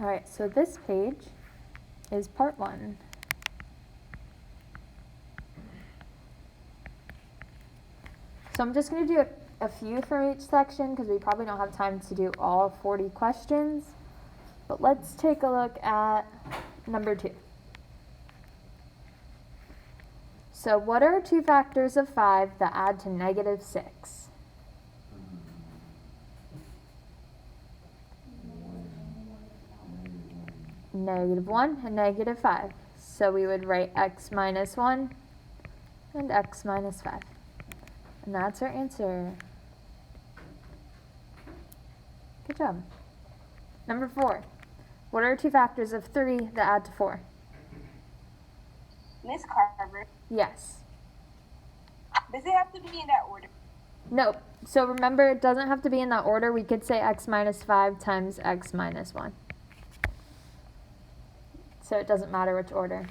All right, so this page is part 1. So I'm just going to do a few for each section because we probably don't have time to do all 40 questions. But let's take a look at number 2. So what are 2 factors of 5 that add to negative 6? Negative 1 and negative 5. So we would write x minus 1 and x minus 5. And that's our answer. Good job. Number 4. What are 2 factors of 3 that add to 4? Miss Carver, Yes. does it have to be in that order? Nope. So remember, it doesn't have to be in that order. We could say x minus 5 times x minus 1. So it doesn't matter which order.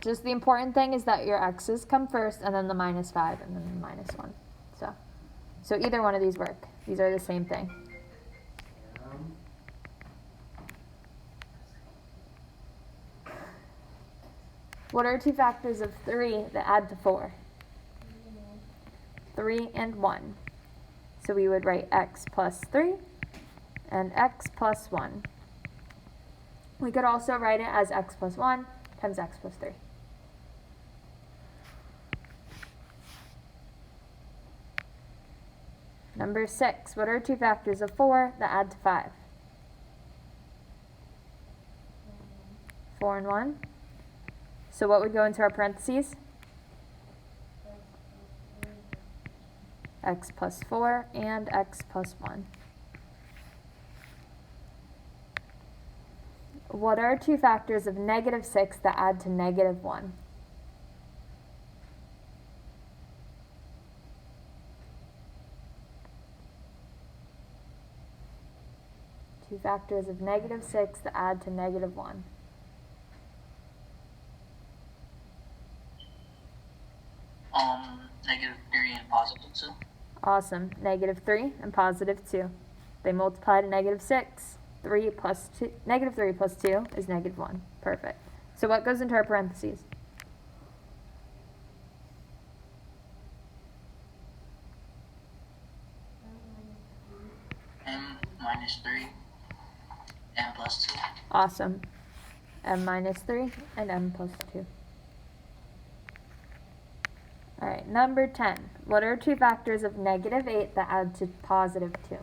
Just the important thing is that your x's come first, and then the minus 5, and then the minus 1. So either one of these work. These are the same thing. What are 2 factors of 3 that add to 4? 3 and 1. So we would write x plus 3 and x plus 1. We could also write it as x plus 1 times x plus 3. Number 6. What are 2 factors of 4 that add to 5? 4 and 1. So what would go into our parentheses? X plus 4 and x plus 1. What are 2 factors of negative 6 that add to negative 1? Two factors of negative 6 that add to negative 1. Negative 3 and positive 2. Awesome. Negative 3 and positive 2. They multiply to negative 6. 3 plus 2, negative 3 plus 2 is negative 1. Perfect. So what goes into our parentheses? M minus 3, M plus 2. Awesome. M minus 3 and M plus 2. All right, number 10. What are 2 factors of negative 8 that add to positive 2?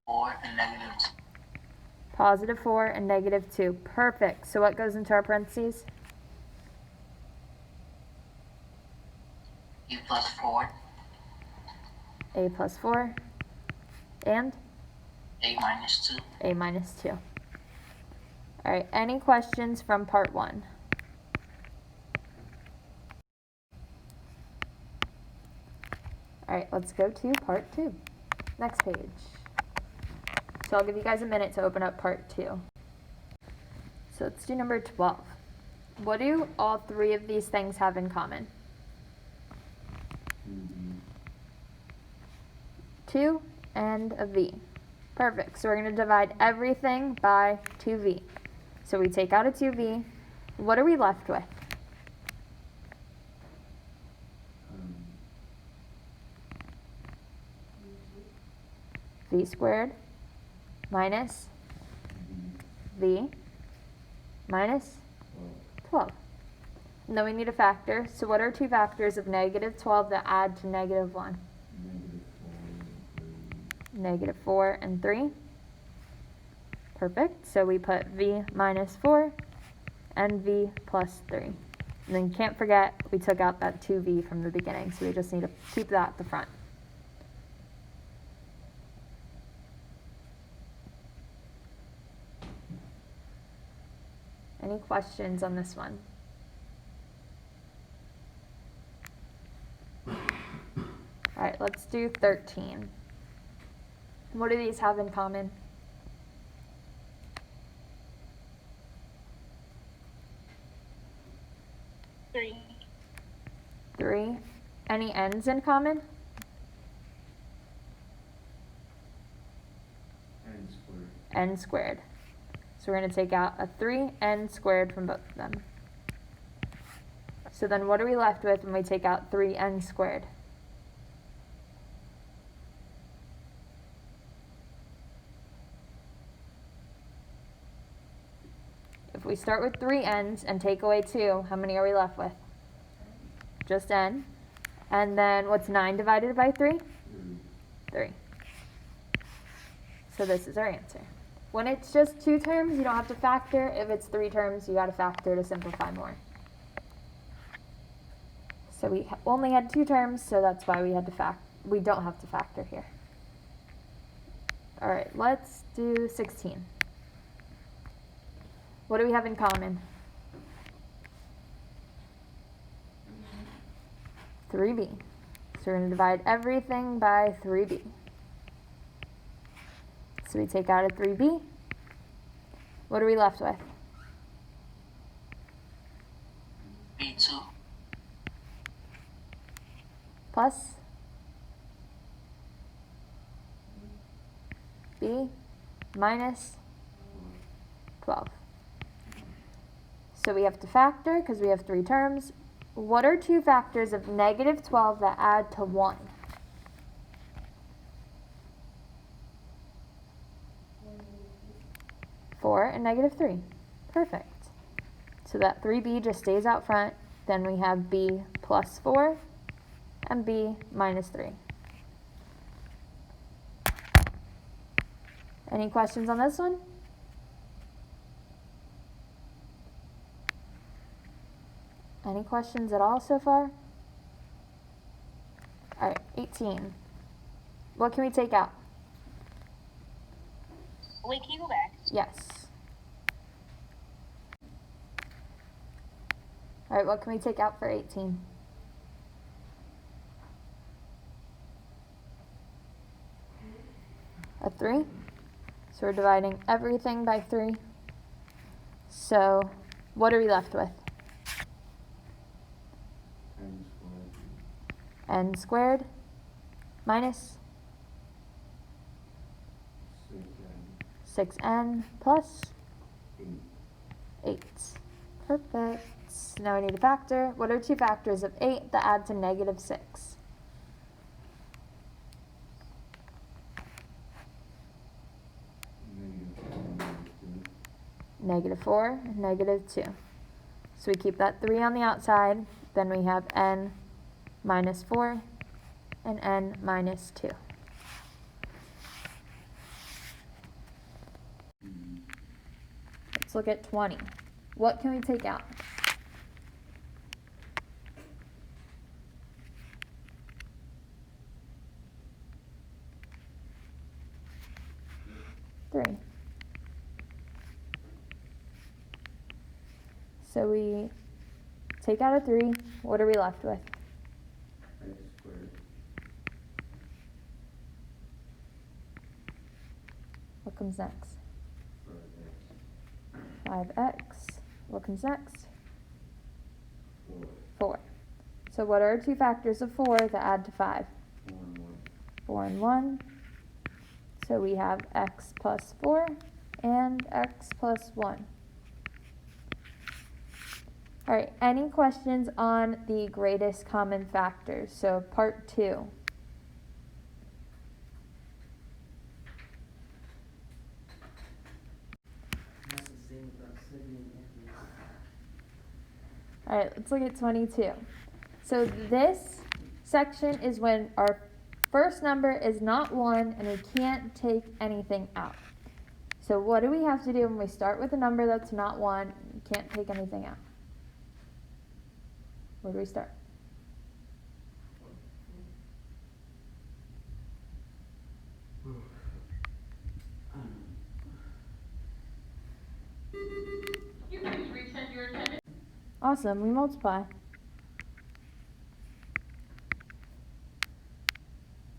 4 and negative 2. Positive 4 and negative 2. Perfect. So what goes into our parentheses? E plus 4. A plus 4 and A minus 2. A minus 2. All right, any questions from part 1? All right, let's go to part 2. Next page. So I'll give you guys a minute to open up part 2. So let's do number 12. What do all 3 of these things have in common? 2 and a v. Perfect. So we're going to divide everything by 2v. So we take out a 2v. What are we left with? V squared minus v minus 12. And then we need a factor. So what are 2 factors of negative 12 that add to negative 1? Negative 4 and 3. Perfect. So we put v minus 4 and v plus 3. And then can't forget we took out that 2v from the beginning, so we just need to keep that at the front. Any questions on this one? All right, let's do 13. What do these have in common? 3. 3 any n's in common? N squared. So we're going to take out a 3n squared from both of them. So then what are we left with when we take out 3n squared? If we start with 3n's and take away 2, how many are we left with? Just n. And then what's 9 divided by 3? 3. So this is our answer. When it's just 2 terms, you don't have to factor. If it's 3 terms, you got to factor to simplify more. So we only had 2 terms, so that's why we don't have to factor here. All right, let's do 16. What do we have in common? 3b. So we're going to divide everything by 3b. So we take out a 3b. What are we left with? B2. Plus b minus 12. So we have to factor because we have 3 terms. What are 2 factors of negative 12 that add to 1? 4 and negative 3. Perfect. So that 3b just stays out front. Then we have b plus 4 and b minus 3. Any questions on this one? Any questions at all so far? All right, 18. What can we take out? Wait, can you go back? Yes. All right, what can we take out for 18? A 3. So we're dividing everything by 3. So what are we left with? N squared minus 6n plus 8. Perfect. Now we need to factor. What are 2 factors of 8 that add to negative 6? Negative 4 and negative 2. So we keep that 3 on the outside. Then we have n minus 4 and n minus 2. Let's look at 20. What can we take out? Three. So we take out a 3. What are we left with? X squared. What comes next? 5x. 5x. What comes next? 4. 4. So what are 2 factors of 4 that add to 5? 4 and 1. 4 and 1. So we have x plus 4 and x plus 1. All right, any questions on the greatest common factors? So part 2. All right, let's look at 22. So this section is when our first number is not 1 and we can't take anything out. So what do we have to do when we start with a number that's not 1 and can't take anything out? Where do we start? Awesome, we multiply.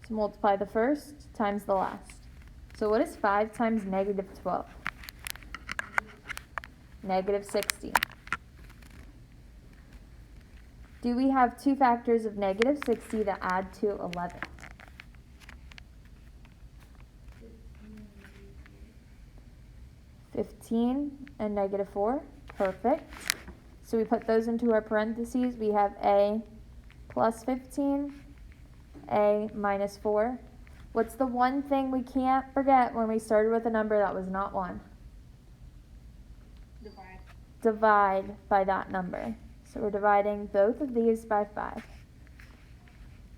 So multiply the first times the last. So what is 5 times negative 12? Negative 60. Do we have two factors of negative 60 that add to 11? $15 and negative 4. Perfect. So we put those into our parentheses. We have a plus 15, a minus 4. What's the one thing we can't forget when we started with a number that was not 1? Divide. Divide by that number. So we're dividing both of these by 5.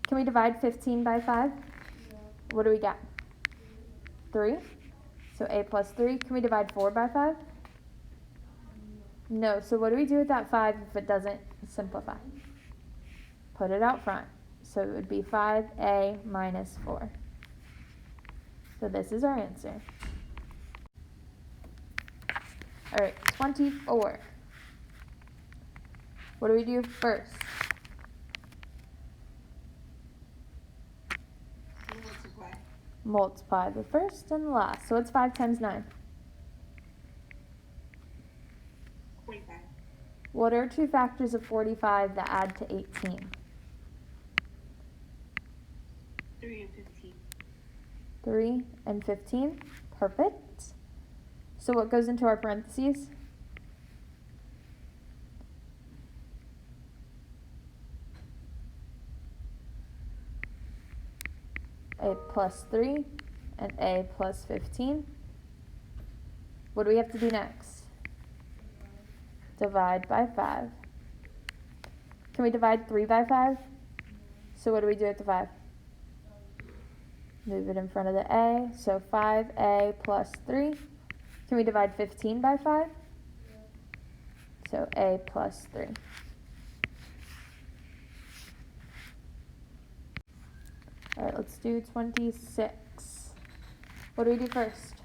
Can we divide 15 by 5? No. What do we get? 3. So a plus 3. Can we divide 4 by 5? No. So what do we do with that 5 if it doesn't simplify? Put it out front. So it would be 5a minus 4. So this is our answer. All right, 24. What do we do first? Multiply. Multiply the first and the last. So what's 5 times 9? 45. What are two factors of 45 that add to 18? 3 and 15. 3 and 15. Perfect. So what goes into our parentheses? A plus 3 and a plus 15. What do we have to do next? Divide by 5. Can we divide 3 by 5? So what do we do with the 5? Move it in front of the a. So 5a plus 3. Can we divide 15 by 5? So a plus 3. All right, let's do 26. What do we do first?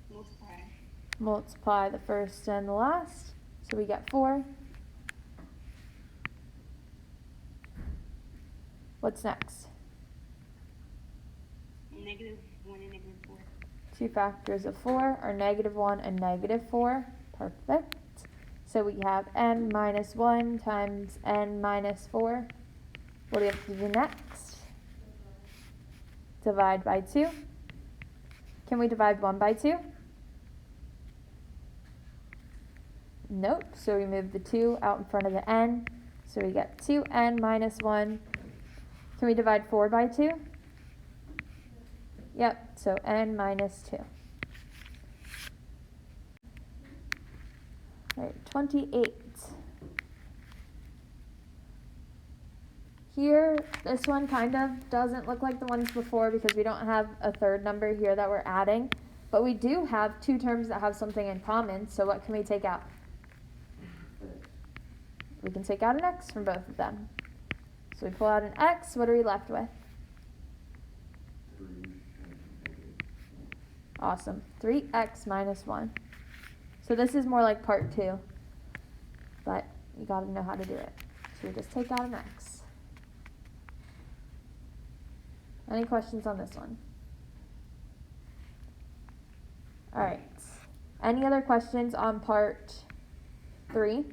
Multiply. Multiply the first and the last. So we get 4. What's next? Negative 1 and negative 4. Two factors of 4 are negative 1 and negative 4. Perfect. So we have n minus 1 times n minus 4. What do we have to do next? Divide by 2. Can we divide 1 by 2? Nope. So we move the 2 out in front of the n. So we get 2n minus 1. Can we divide 4 by 2? Yep. So n minus 2. All right, 28. Here, this one kind of doesn't look like the ones before because we don't have a third number here that we're adding. But we do have two terms that have something in common, so what can we take out? We can take out an x from both of them. So we pull out an x, what are we left with? 3 and negative. Awesome, 3x minus 1. So this is more like part 2, but you gotta know how to do it. So we just take out an x. Any questions on this one? All right. Any other questions on part 3?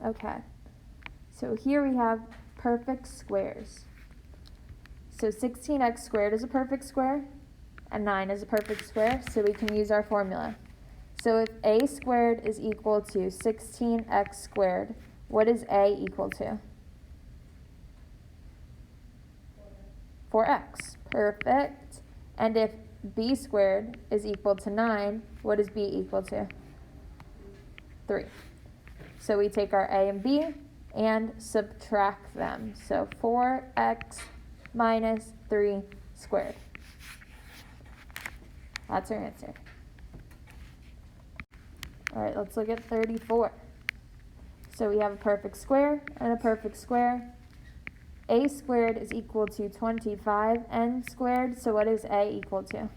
Okay. So here we have perfect squares. So 16x squared is a perfect square, and 9 is a perfect square, so we can use our formula. So if a squared is equal to 16x squared, what is a equal to? 4x. Perfect. And if b squared is equal to 9, what is b equal to? 3. So we take our a and b and subtract them. So 4x minus 3 squared. That's our answer. All right, let's look at 34. So we have a perfect square and a perfect square. A squared is equal to 25n squared. So what is a equal to?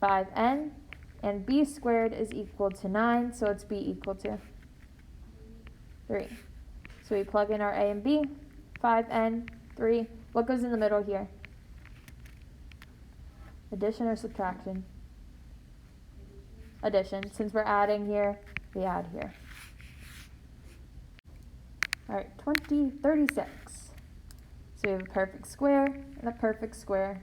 5n. And b squared is equal to 9. So what's b equal to? 3. So we plug in our a and b, 5n, 3. What goes in the middle here? Addition or subtraction? Addition. Since we're adding here, we add here. Alright, 36. So we have a perfect square and a perfect square.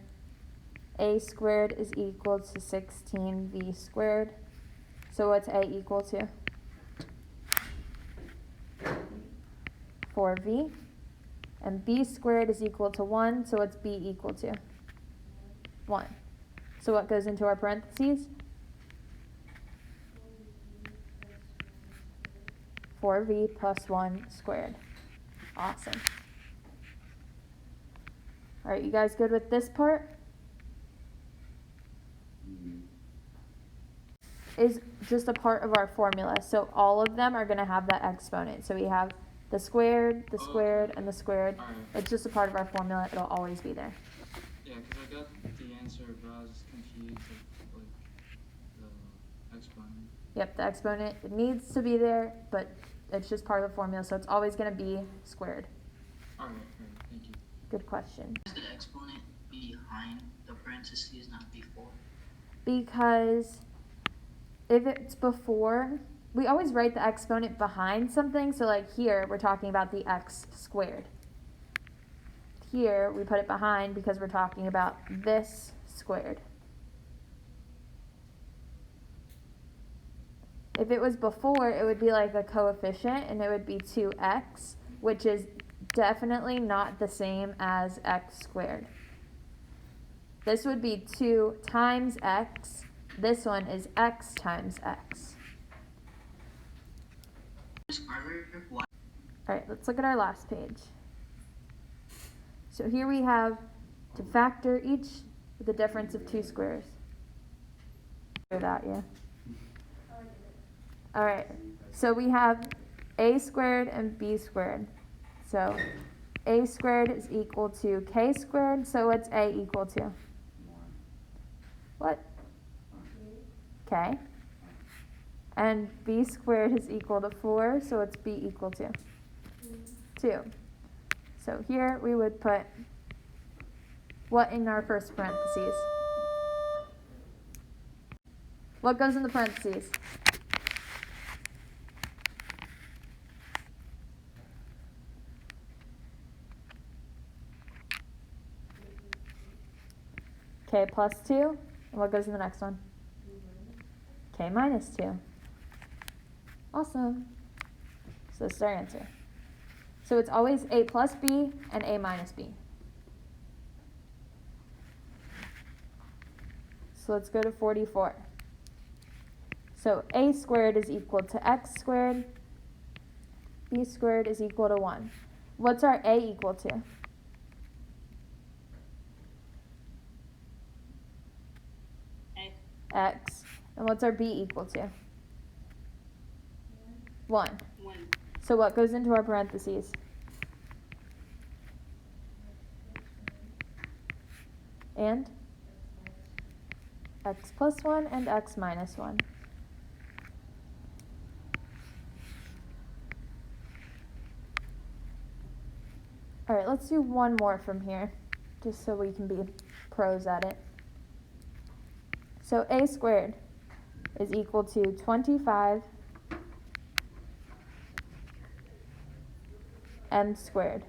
A squared is equal to 16v squared. So what's a equal to? 4v. And b squared is equal to 1, so what's b equal to? 1. So what goes into our parentheses? 4v plus 1 squared. Awesome. Alright, you guys good with this part? Is just a part of our formula. So all of them are going to have that exponent. So we have the squared, and the squared. Alright. It's just a part of our formula. It'll always be there. Yeah, because I got the answer, but I was confused with the exponent. Yep, the exponent, it needs to be there, but it's just part of the formula. So it's always going to be squared. Alright, thank you. Good question. Is the exponent behind the parentheses, not before? Because if it's before, we always write the exponent behind something. So like here, we're talking about the x squared. Here, we put it behind because we're talking about this squared. If it was before, it would be like a coefficient, and it would be 2x, which is definitely not the same as x squared. This would be 2 times x. This one is x times x. Alright, let's look at our last page. So here we have to factor each with the difference of 2 squares. That, yeah. Alright, so we have a squared and b squared. So a squared is equal to k squared, so what's a equal to? What? K. And b squared is equal to 4, so what's b equal to? 2. So here we would put what in our first parentheses? What goes in the parentheses? K plus 2. And what goes in the next one? K minus 2. Awesome. So this is our answer. So it's always a plus b and a minus b. So let's go to 44. So a squared is equal to x squared. B squared is equal to 1. What's our a equal to? X. And what's our b equal to? 1. 1. So what goes into our parentheses? And? X plus 1 and x minus 1. Alright, let's do one more from here, just so we can be pros at it. So a squared is equal to 25 m squared.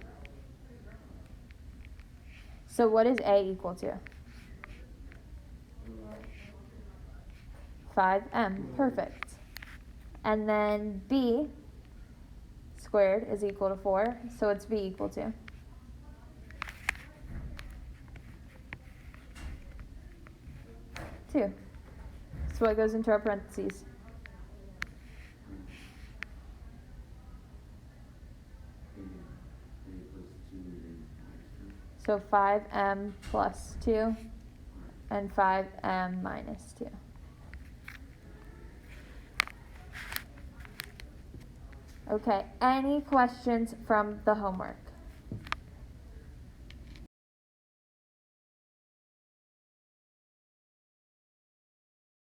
So what is a equal to? 5m, perfect. And then b squared is equal to 4, so what's b equal to? 2. So what goes into our parentheses? So 5m plus 2 and 5m minus 2. Okay, any questions from the homework?